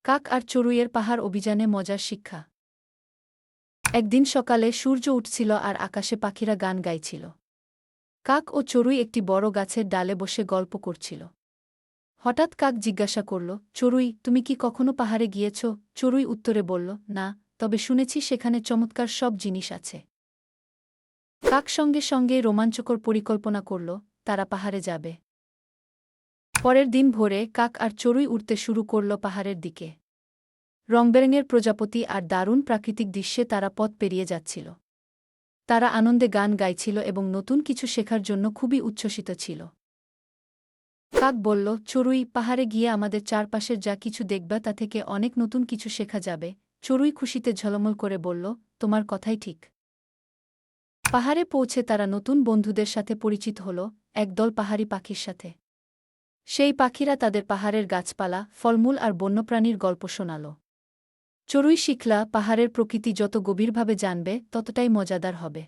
কাক আর চড়ুইয়ের পাহাড় অভিযানে মজার শিক্ষা। একদিন সকালে সূর্য উঠছিল আর আকাশে পাখিরা গান গাইছিল। কাক ও চড়ুই একটি বড় গাছের ডালে বসে গল্প করছিল। হঠাৎ কাক জিজ্ঞাসা করল, চড়ুই, তুমি কি কখনো পাহাড়ে গিয়েছ? চড়ুই উত্তরে বলল, না, তবে শুনেছি সেখানে চমৎকার সব জিনিস আছে। কাক সঙ্গে সঙ্গে রোমাঞ্চকর পরিকল্পনা করল, তারা পাহাড়ে যাবে। পরের দিন ভোরে কাক আর চড়ুই উড়তে শুরু করল পাহাড়ের দিকে। রংবেরঙের প্রজাপতি আর দারুণ প্রাকৃতিক দৃশ্যে তারা পথ পেরিয়ে যাচ্ছিল। তারা আনন্দে গান গাইছিল এবং নতুন কিছু শেখার জন্য খুবই উচ্ছ্বসিত ছিল। কাক বলল, চড়ুই, পাহাড়ে গিয়ে আমাদের চারপাশের যা কিছু দেখবা তা থেকে অনেক নতুন কিছু শেখা যাবে। চড়ুই খুশিতে ঝলমল করে বলল, তোমার কথাই ঠিক। পাহাড়ে পৌঁছে তারা নতুন বন্ধুদের সাথে পরিচিত হল, একদল পাহাড়ি পাখির সাথে। সেই পাখিরা তাদের পাহাড়ের গাছপালা, ফলমূল আর বন্যপ্রাণীর গল্প শোনাল। চড়ুই শিখলা, পাহাড়ের প্রকৃতি যত গভীরভাবে জানবে ততটাই মজাদার হবে।